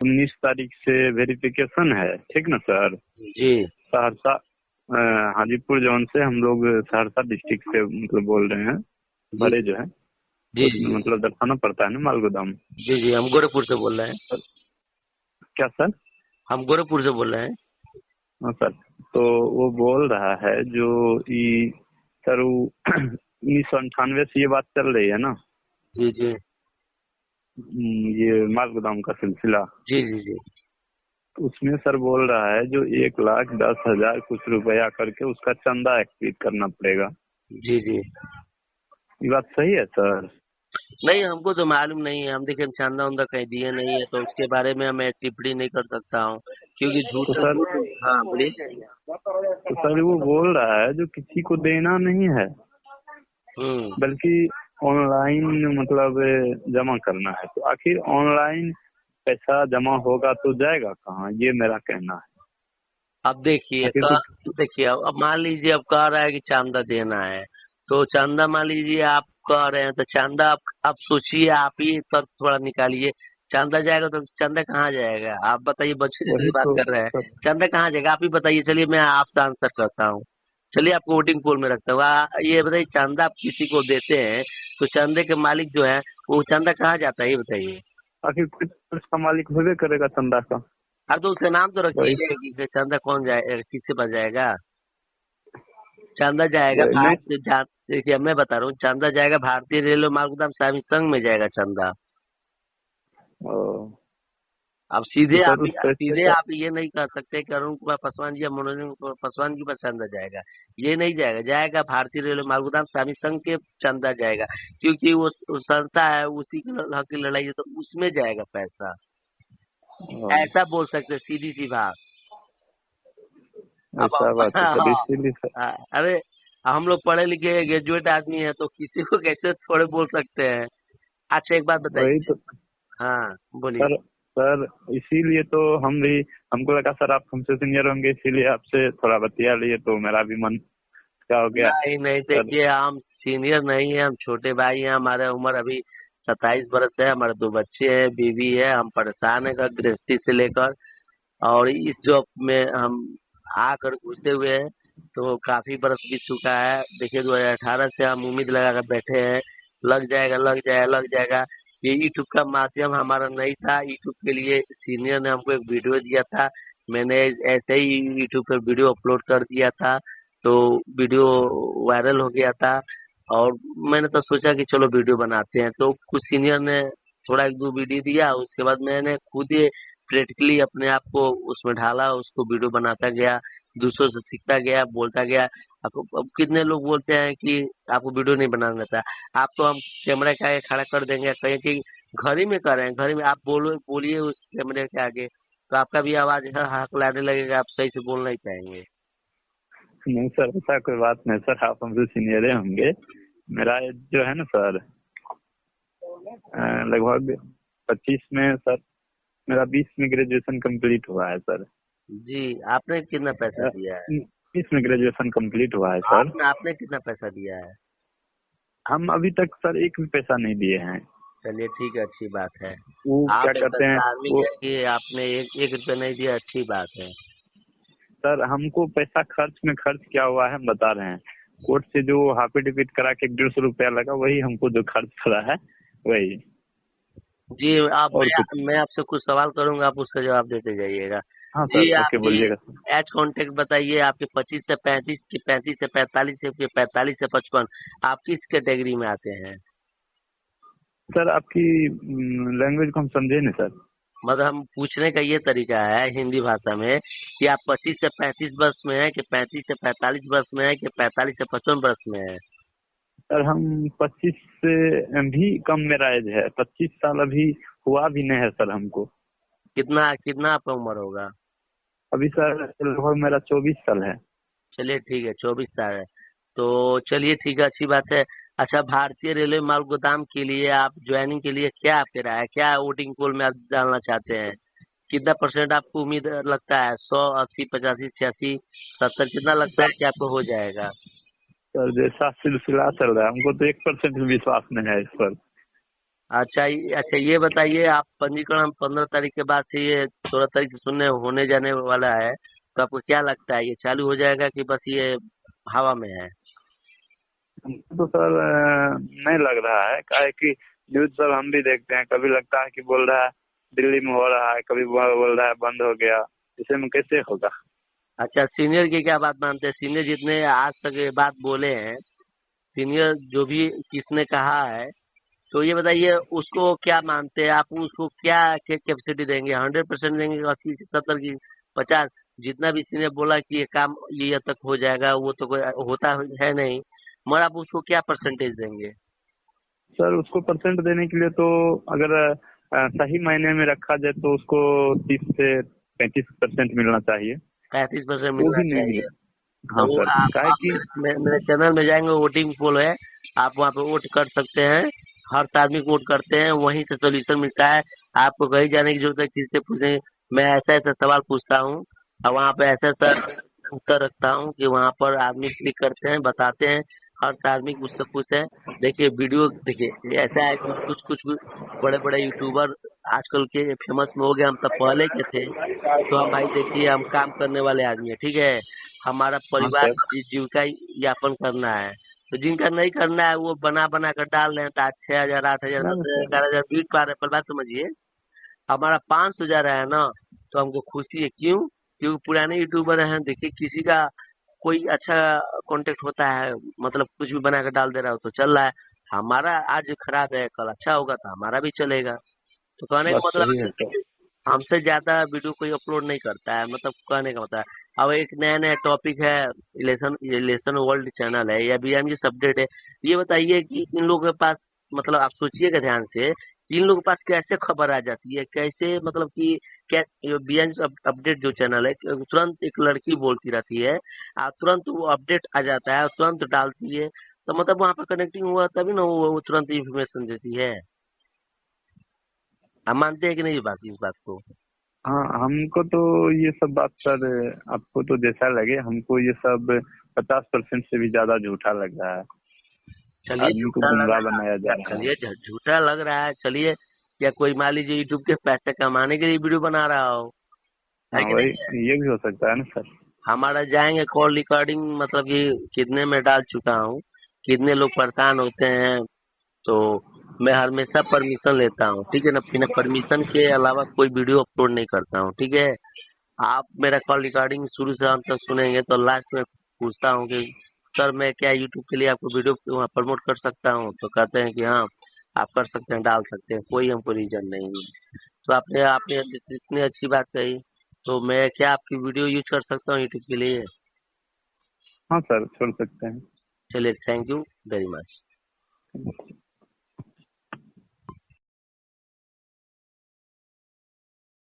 19 तारीख से वेरिफिकेशन है, ठीक ना सर। जी सहरसा हाजीपुर जौन से हम लोग सहरसा डिस्ट्रिक्ट से मतलब बोल रहे हैं। जी बड़े जो है जी उसमें जी मतलब दर्शाना पड़ता है ना माल गोदाम। जी जी हम गोरखपुर से बोल रहे हैं। क्या सर? हम गोरखपुर से बोल रहे हैं। हाँ सर। तो वो बोल रहा है जो सर वो 1998 से ये बात चल रही है ना। जी जी ये माल गोदाम का सिलसिला। जी जी जी उसमें सर बोल रहा है जो 1,10,000 कुछ रुपया करके उसका चंदा एक्टिवेट करना पड़ेगा। जी जी। ये बात सही है सर? नहीं, हमको तो मालूम नहीं है। हम देखिए चंदा उंदा कहीं दिए नहीं है, तो उसके बारे में मैं टिप्पणी नहीं कर सकता हूँ, क्योंकि झूठ तो से सर झूठ। हाँ बोलिए। वो बोल रहा है जो किसी को देना नहीं है हम्म। बल्कि ऑनलाइन मतलब जमा करना है। तो आखिर ऑनलाइन पैसा जमा होगा तो जाएगा कहाँ, ये मेरा कहना है। अब देखिए आखिर का तो देखिए अब मान लीजिए अब कह रहा है कि चांदा देना है, तो चांदा मान लीजिए आप कह रहे हैं, तो चांदा आप सोचिए, आप ही तर्क थोड़ा निकालिए। चांदा जाएगा तो चांदा कहाँ जाएगा? आप बताइए, बच्चे से वही बात तो कर रहे हैं। सर। चांदा कहाँ जाएगा आप ही बताइए। चलिए मैं आपसे आंसर करता हूँ। चलिए आपको वोटिंग पोल में रखता हूँ। ये बताइए, चांदा आप किसी को देते हैं तो चांदे के मालिक जो है वो चांदा कहाँ जाता है, ये बताइए। आखिर कुछ उसका मालिक होबे करेगा चंदा का। अरे तो उसका नाम तो वही रखिए कि चांदा कौन जाए, किसके पास जाएगा। चांदा जाएगा नहीं। देखिए मैं बता रहा हूँ, चांदा जाएगा भारतीय रेलवे मार्गोद्याम स्वामी संघ में जाएगा चांदा। ओ, अब तो सर उस पैसे सीधे का आप ये नहीं कह सकते कि अरुण कुमार पासवान जी या मनोरंजन कुमार पासवान जी पर चांदा जाएगा। ये नहीं जाएगा। जाएगा भारतीय रेलवे मार्गोद्याम स्वामी संघ के चांदा जाएगा, क्योंकि वो संस्था है, उसी की हक की लड़ाई है, तो उसमें जाएगा पैसा। ओ, ऐसा बोल सकते, सीधी सी बात। अब ऐसा बात है सर, हाँ। इसीलिए सर। अरे हम लोग पढ़े लिखे ग्रेजुएट आदमी है, तो किसी को कैसे थोड़े बोल सकते हैं। अच्छा एक बात वही बताइए। तो हाँ बोलिए। सर। सर इसीलिए तो हम भी, हमको लगा सर आप हमसे सीनियर होंगे इसीलिए आपसे थोड़ा बतिया लिए, तो मेरा भी मन क्या हो गया नहीं नहीं, सर। देखिए हम सीनियर नहीं है, हम छोटे भाई हैं। हमारे उम्र अभी 27 बरस है। हमारे 2 बच्चे हैं, बीवी है। हम परेशान है घर गृहस्थी से लेकर, और इस जॉब में हम आकर घुसे हुए हैं, तो काफी बरस बीत चुका है। देखिए 2018 से हम उम्मीद लगाकर बैठे हैं, लग जाएगा लग जाएगा लग जाएगा। ये यूट्यूब का माध्यम हमारा नहीं था। यूट्यूब के लिए सीनियर ने हमको एक वीडियो दिया था, मैंने ऐसे ही यूट्यूब पर वीडियो अपलोड कर दिया था, तो वीडियो वायरल हो गया था। और मैंने तो सोचा कि चलो वीडियो बनाते हैं, तो कुछ सीनियर ने थोड़ा एक दो वीडियो दिया, उसके बाद मैंने खुद ही प्रैक्टिकली अपने आप को उसमें ढाला, उसको वीडियो बनाता गया, दूसरों से सीखता गया, बोलता गया। अब कितने लोग बोलते हैं कि आपको वीडियो नहीं बनाना आता। आप तो हम कैमरा के आगे खड़ा कर देंगे, कहें कि घर ही में कर रहे हैं, घर ही में आप बोलिए उस कैमरे के आगे, तो आपका भी आवाज हक लाने लगेगा, आप सही से बोल नहीं पाएंगे। नहीं सर, ऐसा कोई बात नहीं सर, आप हमसे सीनियर होंगे। मेरा एज जो है ना सर लगभग 25 में सर। मेरा 20 में ग्रेजुएशन कंप्लीट हुआ है सर। जी। आपने कितना पैसा दिया है? 20 में ग्रेजुएशन कंप्लीट हुआ है सर। आपने कितना पैसा दिया है? हम अभी तक सर एक भी पैसा नहीं दिए हैं। चलिए ठीक है, अच्छी बात है। वो क्या आप एक कहते हैं धार्मिक वो है कि आपने एक रुपया नहीं दिया, अच्छी बात है। सर, हमको पैसा खर्च क्या हुआ है हम बता रहे हैं। कोर्ट से जो हाफिडेविट करा के 150 रुपया लगा, वही हमको जो खर्च पड़ा है वही। जी। आप और कुछ। मैं आपसे कुछ सवाल करूंगा, आप उसका जवाब देते जाइएगा। हाँ जी सर, ओके आपकी बोलिएगा। एज कांटेक्ट बताइए। आपके 25 से 35 की, 35 से 45 से 45 से 55, आप किस कैटेगरी में आते हैं? सर आपकी लैंग्वेज को हम समझे नहीं सर। मतलब हम पूछने का ये तरीका है हिंदी भाषा में कि आप 25 से 35 वर्ष में है कि 35 से 45 वर्ष में है कि 45 से 55 वर्ष में है? सर हम 25 से भी कम मेरा एज है, 25 साल अभी हुआ भी नहीं है सर हमको। कितना कितना आपका उम्र होगा? अभी सर लगभग मेरा 24 साल है। चलिए ठीक है, 24 साल है। तो चलिए ठीक है, अच्छी बात है। अच्छा, भारतीय रेलवे माल गोदाम के लिए आप ज्वाइनिंग के लिए क्या आपके राय है? क्या वोटिंग पोल में आप डालना चाहते हैं? कितना परसेंट आपको उम्मीद लगता है? 100, 80, 85, 86, 70, कितना लगता है सर कि आपको हो जाएगा? सर जैसा सिलसिला चल रहा है हमको तो 1% भी विश्वास नहीं है इस पर। अच्छा ये बताइए, आप पंजीकरण 15 तारीख के बाद से ये 16 तारीख से सुनने होने जाने वाला है, तो आपको क्या लगता है, ये चालू हो जाएगा कि बस ये हवा में है? हमको तो सर नहीं लग रहा है, क्या है कि न्यूज सब हम भी देखते हैं, कभी लगता है कि बोल रहा है दिल्ली में हो रहा है, कभी बोल रहा है बंद हो गया, इसे में कैसे होगा। अच्छा, सीनियर की क्या बात मानते हैं? सीनियर जितने आज तक ये बात बोले हैं, सीनियर जो भी किसने कहा है, तो ये बताइए उसको क्या मानते हैं आप? उसको क्या कैपेसिटी देंगे? 100% देंगे, 80 70 की 50? जितना भी सीनियर बोला कि ये काम ये तक हो जाएगा, वो तो कोई होता है नहीं, मगर आप उसको क्या परसेंटेज देंगे? सर उसको परसेंट देने के लिए तो अगर सही मायने में रखा जाए तो उसको 30 से 35% मिलना चाहिए। 35% वो मिलना भी नहीं चाहिए। मिले। तो हाँ वो सर, क्या है आप कि मेरे चैनल में जाएंगे, वोटिंग पोल है, आप वहाँ पे वोट कर सकते हैं। हर आदमी को वोट करते हैं, वहीं से सोल्यूशन मिलता है। आपको कहीं जाने की जरूरत है, किसी से पूछेंगे, मैं ऐसा ऐसा सवाल पूछता हूँ और वहाँ पे ऐसा ऐसा उत्तर रखता हूँ कि वहाँ पर आदमी क्लिक करते हैं, बताते हैं। हर आदमी उससे खुश है। देखिए वीडियो, देखिए ऐसा है कि कुछ कुछ बड़े बड़े यूट्यूबर आजकल के फेमस में हो गए। हम तब पहले के थे, तो हम भाई देखिए, हम काम करने वाले आदमी है, ठीक है, हमारा हाँ परिवार सर। जीविका यापन करना है। तो जिनका नहीं करना है वो बना बना कर डाल रहे हैं, तो 6,000 8,000 ना 10,000 सर। 11,000 बीत पा रहे हैं। पर बात समझिए, हमारा 500 जा रहा है ना, तो हमको खुशी है। क्यों? क्योंकि पुराने यूट्यूबर हैं, देखिए किसी का कोई अच्छा कांटेक्ट होता है, मतलब कुछ भी बना कर डाल दे रहा हो तो चल रहा है। हमारा आज खराब है, कल अच्छा होगा तो हमारा भी चलेगा। तो कहने बात का मतलब सही है है सर। कि हमसे ज्यादा वीडियो कोई अपलोड नहीं करता है, मतलब कहने का मतलब है। अब एक नया नया टॉपिक है, इलेक्शन वर्ल्ड चैनल है या बीएमजी अपडेट है। ये बताइए कि इन लोगों के पास, मतलब आप सोचिएगा ध्यान से, कि इन लोगों के पास कैसे खबर आ जाती है, कैसे, मतलब कि क्या बीएमजी अपडेट जो चैनल है, तुरंत एक लड़की बोलती रहती है, तुरंत वो अपडेट आ जाता है, तुरंत डालती है। तो मतलब वहाँ पर कनेक्टिंग हुआ तभी ना वो तुरंत इंफॉर्मेशन देती है। आप मानते हैं कि नहीं इस बात को? हाँ हमको तो ये सब बात सर, आपको तो जैसा लगे, हमको ये सब 50% से भी ज्यादा झूठा लग रहा है। चलिए आदमी को झूठा लग गुमराह रहा बनाया जा है, रहा है। चलिए झूठा लग रहा है, चलिए, या कोई मान लीजिए यूट्यूब के पैसे कमाने के लिए वीडियो बना रहा हो, है हाँ कि वही, नहीं है? ये भी हो सकता है ना सर। हमारा जाएंगे कॉल रिकॉर्डिंग, मतलब कि कितने में डाल चुका हूँ, कितने लोग परेशान होते हैं। तो मैं हमेशा परमिशन लेता हूँ, ठीक है ना, बिना परमिशन के अलावा कोई वीडियो अपलोड नहीं करता हूँ, ठीक है। आप मेरा कॉल रिकॉर्डिंग शुरू से अंत तक सुनेंगे तो लास्ट में पूछता हूँ कि सर मैं क्या यूट्यूब के लिए आपको वीडियो वहाँ प्रमोट कर सकता हूँ? तो कहते हैं कि हाँ आप कर सकते हैं, डाल सकते हैं, कोई हमको रीजन नहीं है। तो आपने आपने इतनी अच्छी बात कही, तो मैं क्या आपकी वीडियो यूज कर सकता हूँ यूट्यूब के लिए? हाँ सर, छोड़ सकते हैं। चलिए, थैंक यू वेरी मच।